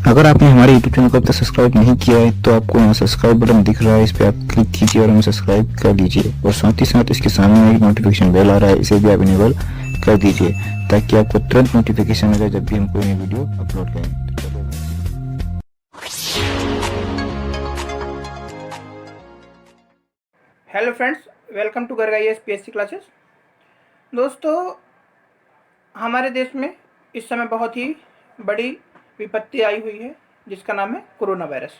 अगर आपने हमारे YouTube चैनल को अब तक सब्सक्राइब नहीं किया है तो आपको यहाँ सब्सक्राइब बटन दिख रहा है, इस पर आप क्लिक कीजिए और हमें सब्सक्राइब कर दीजिए। और साथ ही साथ इसके सामने एक नोटिफिकेशन बेल आ रहा है, इसे भी आप इनेबल कर दीजिए ताकि आपको तुरंत नोटिफिकेशन मिले जब भी हम कोई नई वीडियो अपलोड करें। Hello friends, welcome to Garg IAS PSC classes. दोस्तों, हमारे देश में इस समय बहुत ही बड़ी विपत्ति आई हुई है जिसका नाम है कोरोना वायरस।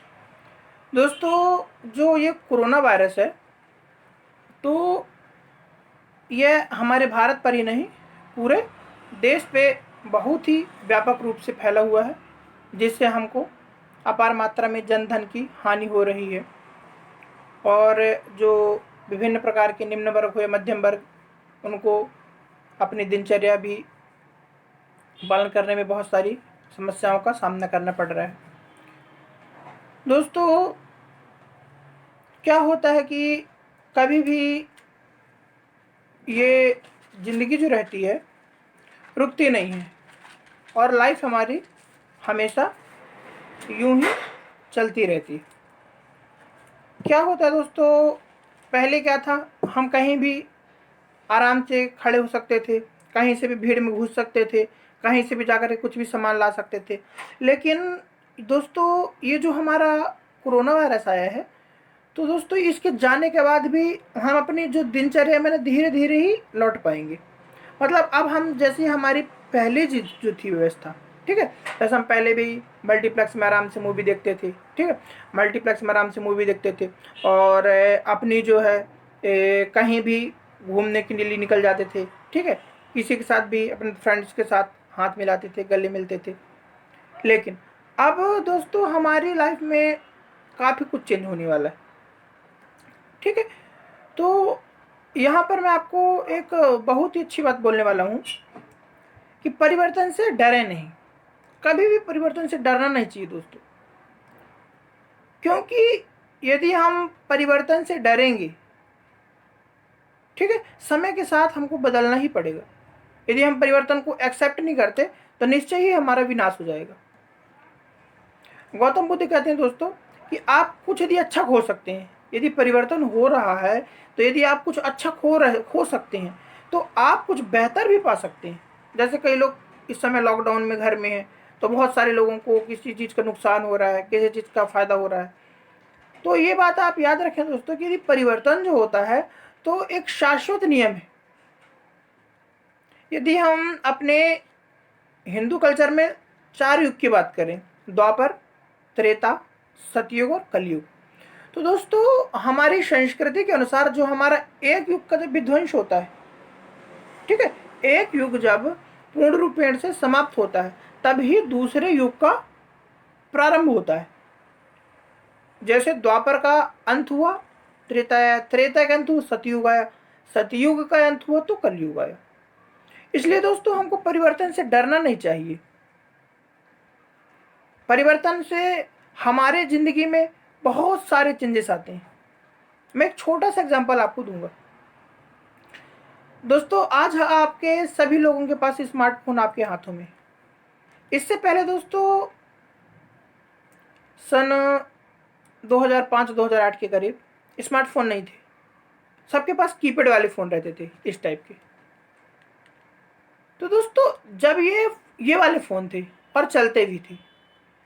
दोस्तों, जो ये कोरोना वायरस है तो ये हमारे भारत पर ही नहीं पूरे देश पे बहुत ही व्यापक रूप से फैला हुआ है, जिससे हमको अपार मात्रा में जन धन की हानि हो रही है और जो विभिन्न प्रकार के निम्न वर्ग हुए, मध्यम वर्ग, उनको अपनी दिनचर्या भी पालन करने में बहुत सारी समस्याओं का सामना करना पड़ रहा है। दोस्तों, क्या होता है कि कभी भी ये ज़िंदगी जो रहती है रुकती नहीं है और लाइफ हमारी हमेशा यूं ही चलती रहती है। क्या होता है दोस्तों, पहले क्या था, हम कहीं भी आराम से खड़े हो सकते थे, कहीं से भी भीड़ में घुस सकते थे, कहीं से भी जाकर के कुछ भी सामान ला सकते थे। लेकिन दोस्तों, ये जो हमारा कोरोना वायरस आया है तो दोस्तों इसके जाने के बाद भी हम अपनी जो दिनचर्या में धीरे धीरे ही लौट पाएंगे। मतलब अब हम जैसे हमारी पहले जो थी व्यवस्था, ठीक है, जैसे हम पहले भी मल्टीप्लेक्स में आराम से मूवी देखते थे, ठीक है, मल्टीप्लेक्स में आराम से मूवी देखते थे और अपनी जो है कहीं भी घूमने के लिए निकल जाते थे, ठीक है, किसी के साथ भी अपने फ्रेंड्स के साथ हाथ मिलाते थे, गले मिलते थे। लेकिन अब दोस्तों हमारी लाइफ में काफ़ी कुछ चेंज होने वाला है, ठीक है। तो यहाँ पर मैं आपको एक बहुत ही अच्छी बात बोलने वाला हूँ कि परिवर्तन से डरे नहीं। कभी भी परिवर्तन से डरना नहीं चाहिए दोस्तों, क्योंकि यदि हम परिवर्तन से डरेंगे, ठीक है, समय के साथ हमको बदलना ही पड़ेगा। यदि हम परिवर्तन को एक्सेप्ट नहीं करते तो निश्चय ही हमारा विनाश हो जाएगा। गौतम बुद्ध कहते हैं दोस्तों कि आप कुछ यदि अच्छा खो सकते हैं, यदि परिवर्तन हो रहा है तो यदि आप कुछ अच्छा खो सकते हैं तो आप कुछ बेहतर भी पा सकते हैं। जैसे कई लोग इस समय लॉकडाउन में घर में हैं तो बहुत सारे लोगों को किसी चीज़ का नुकसान हो रहा है, किसी चीज़ का फ़ायदा हो रहा है। तो ये बात आप याद रखें दोस्तों कि यदि परिवर्तन जो होता है तो एक शाश्वत नियम है। यदि हम अपने हिंदू कल्चर में 4 युग की बात करें, द्वापर, त्रेता, सतयुग और कलयुग, तो दोस्तों हमारी संस्कृति के अनुसार जो हमारा एक युग का जब विध्वंस होता है, ठीक है, एक युग जब पूर्ण रूपेण से समाप्त होता है तभी दूसरे युग का प्रारंभ होता है। जैसे द्वापर का अंत हुआ, त्रेता का अंत हुआ, सतयुग आया, सतयुग का अंत हुआ तो कलयुग आया। इसलिए दोस्तों हमको परिवर्तन से डरना नहीं चाहिए। परिवर्तन से हमारे ज़िंदगी में बहुत सारे चेंजेस आते हैं। मैं एक छोटा सा एग्जांपल आपको दूंगा। दोस्तों, आज आपके सभी लोगों के पास स्मार्टफोन आपके हाथों में। इससे पहले दोस्तों सन 2005-2008 के करीब स्मार्टफोन नहीं थे, सबके पास कीपैड वाले फ़ोन रहते थे इस टाइप के। तो दोस्तों जब ये वाले फ़ोन थे और चलते भी थे,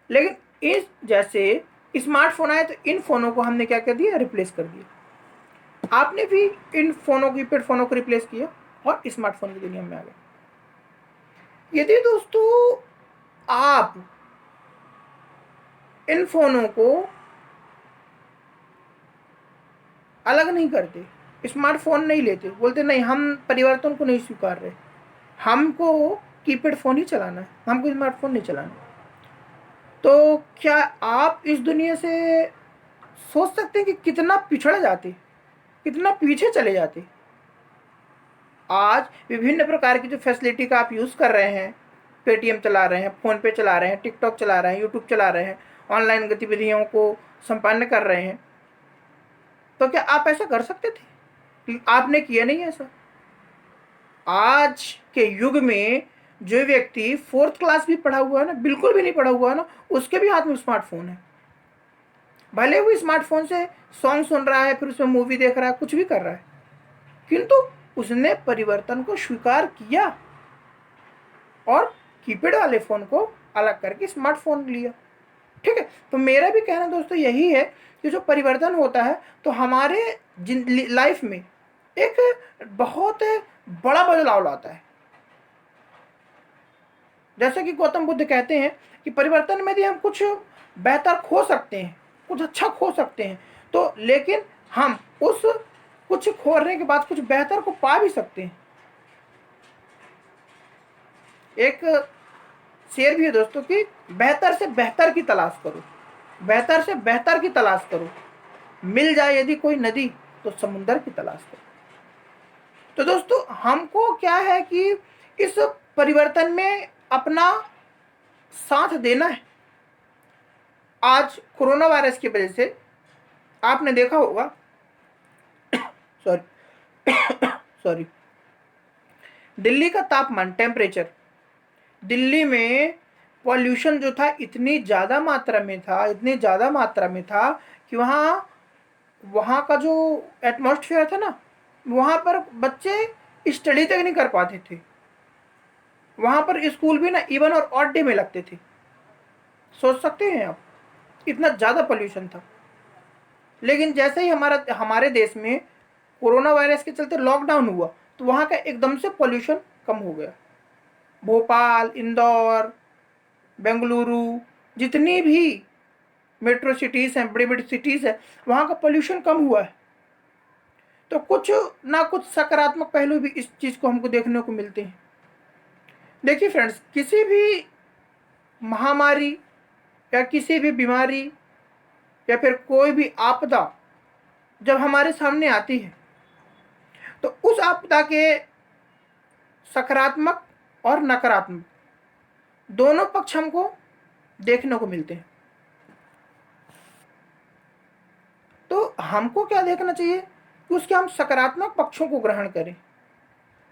लेकिन इस जैसे स्मार्टफोन आए तो इन फ़ोनों को हमने क्या कर दिया, रिप्लेस कर दिया। आपने भी इन फ़ोनों कीपैड फ़ोनों को रिप्लेस किया और स्मार्टफोन की दुनिया में आ गए। यदि दोस्तों आप इन फ़ोनों को अलग नहीं करते, स्मार्टफोन नहीं लेते, बोलते नहीं हम परिवर्तन को नहीं स्वीकार रहे, हमको कीपैड फ़ोन ही चलाना है, हमको स्मार्टफोन नहीं चलाना, तो क्या आप इस दुनिया से सोच सकते हैं कि कितना पिछड़ जाते, कितना पीछे चले जाते। आज विभिन्न प्रकार की जो फैसिलिटी का आप यूज़ कर रहे हैं, पेटीएम चला रहे हैं, फ़ोनपे चला रहे हैं, टिकटॉक चला रहे हैं, यूट्यूब चला रहे हैं, ऑनलाइन गतिविधियों को संपन्न कर रहे हैं, तो क्या आप ऐसा कर सकते थे? आपने किया नहीं ऐसा। आज के युग में जो व्यक्ति 4th क्लास भी पढ़ा हुआ है ना, बिल्कुल भी नहीं पढ़ा हुआ है ना, उसके भी हाथ में स्मार्टफोन है। भले वो स्मार्टफोन से सॉन्ग सुन रहा है, फिर उसमें मूवी देख रहा है, कुछ भी कर रहा है, किंतु उसने परिवर्तन को स्वीकार किया और कीपैड वाले फोन को अलग करके स्मार्टफोन लिया। ठीक है, तो मेरा भी कहना दोस्तों यही है कि जो परिवर्तन होता है तो हमारे लाइफ में एक बहुत बड़ा बदलाव लाता है। जैसे कि गौतम बुद्ध कहते हैं कि परिवर्तन में भी हम कुछ बेहतर खो सकते हैं, कुछ अच्छा खो सकते हैं, तो लेकिन हम उस कुछ खोने के बाद कुछ बेहतर को पा भी सकते हैं। एक शेर भी है दोस्तों कि बेहतर से बेहतर की तलाश करो, बेहतर से बेहतर की तलाश करो, मिल जाए यदि कोई नदी तो समुंदर की तलाश करो। तो दोस्तों हमको क्या है कि इस परिवर्तन में अपना साथ देना है। आज कोरोना वायरस की वजह से आपने देखा होगा सॉरी सॉरी दिल्ली का तापमान, टेम्परेचर, दिल्ली में पॉल्यूशन जो था इतनी ज़्यादा मात्रा में था, इतनी ज़्यादा मात्रा में था कि वहाँ का जो एटमॉस्फेयर था ना, वहाँ पर बच्चे स्टडी तक नहीं कर पाते थे। वहाँ पर स्कूल भी ना इवन और ऑड डे में लगते थे। सोच सकते हैं आप, इतना ज़्यादा पॉल्यूशन था। लेकिन जैसे ही हमारे देश में कोरोना वायरस के चलते लॉकडाउन हुआ तो वहाँ का एकदम से पॉल्यूशन कम हो गया। भोपाल, इंदौर, बेंगलुरु, जितनी भी मेट्रो सिटीज़ हैं, बड़ी बड़ी सिटीज़ हैं, वहाँ का पॉल्यूशन कम हुआ है। तो कुछ ना कुछ सकारात्मक पहलू भी इस चीज़ को हमको देखने को मिलते हैं। देखिए फ्रेंड्स, किसी भी महामारी या किसी भी बीमारी या फिर कोई भी आपदा जब हमारे सामने आती है तो उस आपदा के सकारात्मक और नकारात्मक दोनों पक्ष हमको देखने को मिलते हैं। तो हमको क्या देखना चाहिए कि उसके हम सकारात्मक पक्षों को ग्रहण करें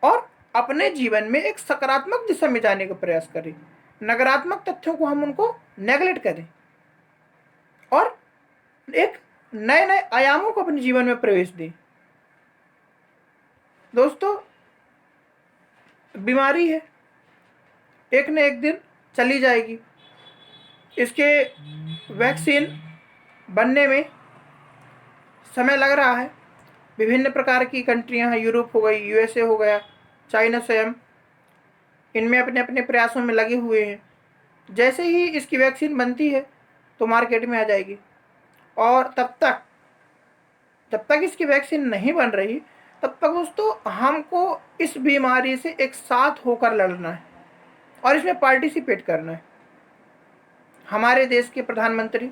और अपने जीवन में एक सकारात्मक दिशा में जाने का प्रयास करें। नकारात्मक तथ्यों को हम उनको नेगलेक्ट करें और एक नए नए आयामों को अपने जीवन में प्रवेश दें। दोस्तों, बीमारी है, एक न एक दिन चली जाएगी। इसके वैक्सीन बनने में समय लग रहा है। विभिन्न प्रकार की कंट्रियां हैं, यूरोप हो गई, यूएसए हो गया, चाइना स्वयं, इनमें अपने अपने प्रयासों में लगे हुए हैं। जैसे ही इसकी वैक्सीन बनती है तो मार्केट में आ जाएगी। और जब तक इसकी वैक्सीन नहीं बन रही तब तक दोस्तों हमको इस बीमारी से एक साथ होकर लड़ना है और इसमें पार्टिसिपेट करना है। हमारे देश के प्रधानमंत्री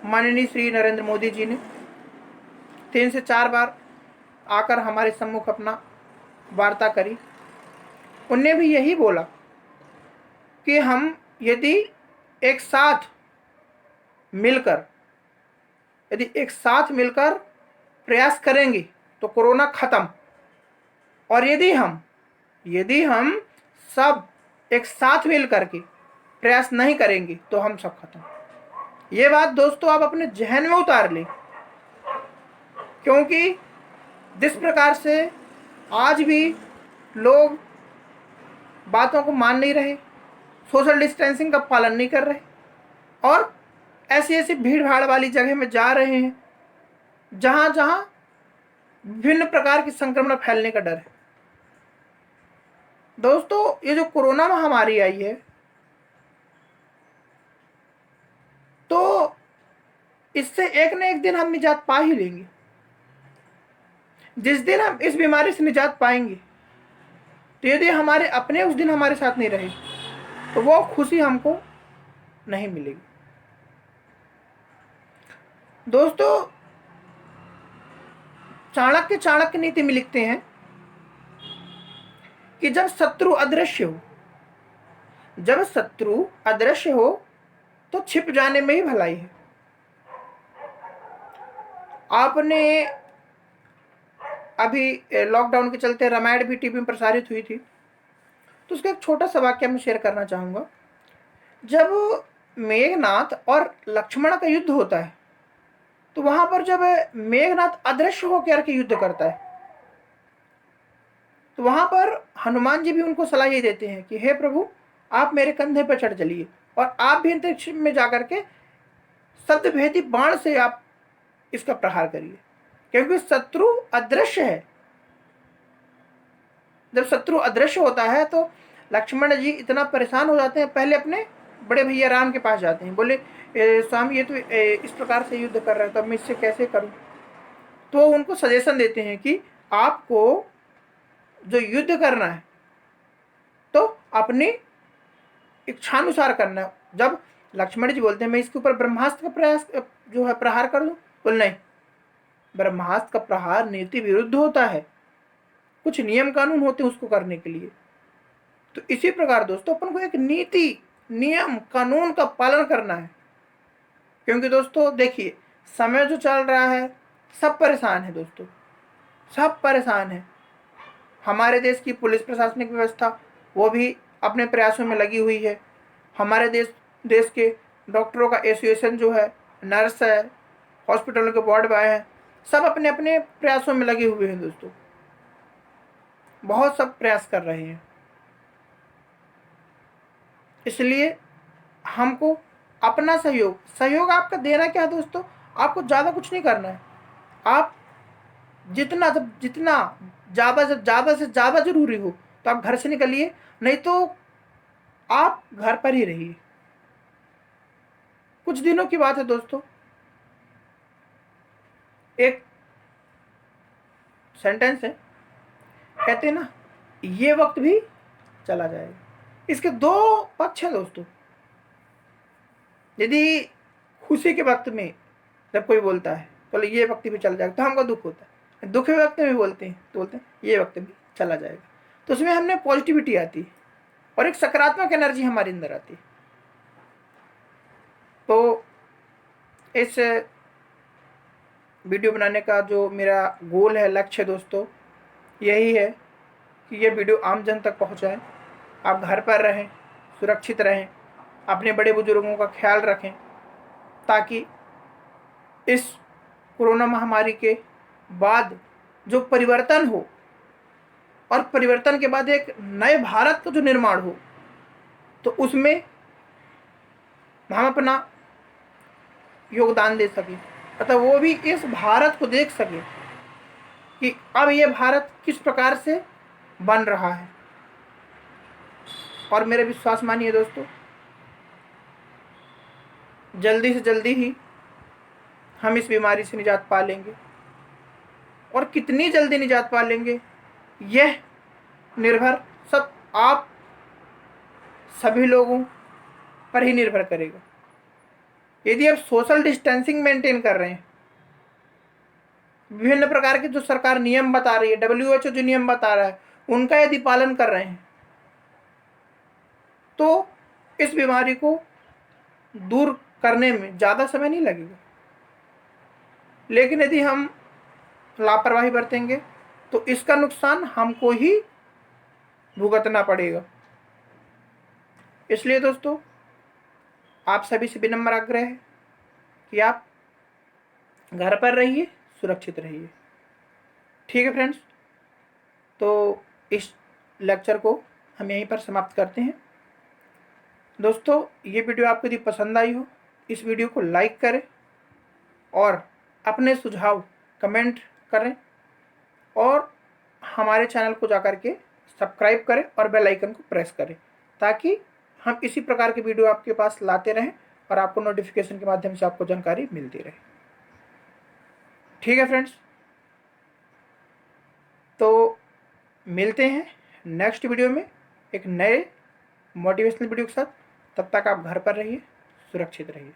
माननीय श्री नरेंद्र मोदी जी ने 3 से 4 बार आकर हमारे सम्मुख अपना वार्ता करी। उनने भी यही बोला कि हम यदि एक साथ मिलकर प्रयास करेंगे तो कोरोना खत्म, और यदि हम सब एक साथ मिल करके प्रयास नहीं करेंगे तो हम सब खत्म। ये बात दोस्तों आप अपने जहन में उतार लें, क्योंकि जिस प्रकार से आज भी लोग बातों को मान नहीं रहे, सोशल डिस्टेंसिंग का पालन नहीं कर रहे और ऐसी ऐसी भीड़ भाड़ वाली जगह में जा रहे हैं जहां जहां विभिन्न प्रकार के संक्रमण फैलने का डर है। दोस्तों, ये जो कोरोना महामारी आई है तो इससे एक न एक दिन हम निजात पा ही लेंगे। जिस दिन हम इस बीमारी से निजात पाएंगे तो यदि हमारे अपने उस दिन हमारे साथ नहीं रहे तो वो खुशी हमको नहीं मिलेगी। दोस्तों, चाणक्य नीति में लिखते हैं कि जब शत्रु अदृश्य हो तो छिप जाने में ही भलाई है। आपने अभी लॉकडाउन के चलते रामायण भी टीवी में प्रसारित हुई थी, तो उसका एक छोटा सा वाक्य मैं शेयर करना चाहूँगा। जब मेघनाथ और लक्ष्मण का युद्ध होता है तो वहां पर जब मेघनाथ अदृश्य होकर के युद्ध करता है तो वहां पर हनुमान जी भी उनको सलाह ये देते हैं कि हे प्रभु, आप मेरे कंधे पर चढ़ चलिए और आप भी अंतरिक्ष में जाकर के शब्द भेदी बाण से आप इसका प्रहार करिए, क्योंकि शत्रु अदृश्य है। जब शत्रु अदृश्य होता है तो लक्ष्मण जी इतना परेशान हो जाते हैं, पहले अपने बड़े भैया राम के पास जाते हैं, बोले स्वामी ये तो इस प्रकार से युद्ध कर रहा है, तो अब मैं इससे कैसे करूं। तो उनको सजेशन देते हैं कि आपको जो युद्ध करना है तो अपनी इच्छानुसार करना है। जब लक्ष्मण जी बोलते हैं मैं इसके ऊपर ब्रह्मास्त्र का प्रयास जो है प्रहार कर दूं, बोल नहीं, ब्रह्मास्त्र का प्रहार नीति विरुद्ध होता है, कुछ नियम कानून होते हैं उसको करने के लिए। तो इसी प्रकार दोस्तों अपन को एक नीति नियम कानून का पालन करना है, क्योंकि दोस्तों देखिए समय जो चल रहा है सब परेशान है दोस्तों, सब परेशान है। हमारे देश की पुलिस प्रशासनिक व्यवस्था वो भी अपने प्रयासों में लगी हुई है। हमारे देश के डॉक्टरों का एसोसिएशन जो है, नर्स है, हॉस्पिटलों के वार्ड बॉय हैं, सब अपने अपने प्रयासों में लगे हुए हैं दोस्तों, बहुत सब प्रयास कर रहे हैं। इसलिए हमको अपना सहयोग आपका देना क्या है दोस्तों, आपको ज़्यादा कुछ नहीं करना है। आप जितना ज़्यादा से ज़्यादा जरूरी हो तो आप घर से निकलिए, नहीं तो आप घर पर ही रहिए। कुछ दिनों की बात है दोस्तों, एक सेंटेंस है, कहते हैं ना ये वक्त भी चला जाएगा। इसके दो पक्ष हैं दोस्तों। यदि खुशी के वक्त में जब कोई बोलता है तो ये वक्त भी चला जाएगा तो हमको दुख होता है, दुख के वक्त में भी बोलते हैं तो बोलते हैं ये वक्त भी चला जाएगा, तो उसमें हमने पॉजिटिविटी आती है और एक सकारात्मक एनर्जी हमारे अंदर आती है। तो इस वीडियो बनाने का जो मेरा गोल है, लक्ष्य है दोस्तों, यही है कि ये वीडियो आम जन तक पहुंचाएं। आप घर पर रहें, सुरक्षित रहें, अपने बड़े बुजुर्गों का ख्याल रखें, ताकि इस कोरोना महामारी के बाद जो परिवर्तन हो और परिवर्तन के बाद एक नए भारत का जो निर्माण हो, तो उसमें हम अपना योगदान दे सकें, अतः वो भी इस भारत को देख सके कि अब ये भारत किस प्रकार से बन रहा है। और मेरे विश्वास मानिए दोस्तों, जल्दी से जल्दी ही हम इस बीमारी से निजात पा लेंगे, और कितनी जल्दी निजात पा लेंगे यह निर्भर सब आप सभी लोगों पर ही निर्भर करेगा। यदि आप सोशल डिस्टेंसिंग मेंटेन कर रहे हैं, विभिन्न प्रकार के जो सरकार नियम बता रही है, WHO जो नियम बता रहा है उनका यदि पालन कर रहे हैं, तो इस बीमारी को दूर करने में ज़्यादा समय नहीं लगेगा। लेकिन यदि हम लापरवाही बरतेंगे तो इसका नुकसान हमको ही भुगतना पड़ेगा। इसलिए दोस्तों आप सभी से विनम्र आग्रह है कि आप घर पर रहिए, सुरक्षित रहिए। ठीक है फ्रेंड्स, तो इस लेक्चर को हम यहीं पर समाप्त करते हैं। दोस्तों ये वीडियो आपको यदि पसंद आई हो, इस वीडियो को लाइक करें और अपने सुझाव कमेंट करें, और हमारे चैनल को जाकर के सब्सक्राइब करें और बेल आइकन को प्रेस करें, ताकि हम इसी प्रकार के वीडियो आपके पास लाते रहें और आपको नोटिफिकेशन के माध्यम से आपको जानकारी मिलती रहे। ठीक है फ्रेंड्स, तो मिलते हैं नेक्स्ट वीडियो में एक नए मोटिवेशनल वीडियो के साथ। तब तक आप घर पर रहिए, सुरक्षित रहिए।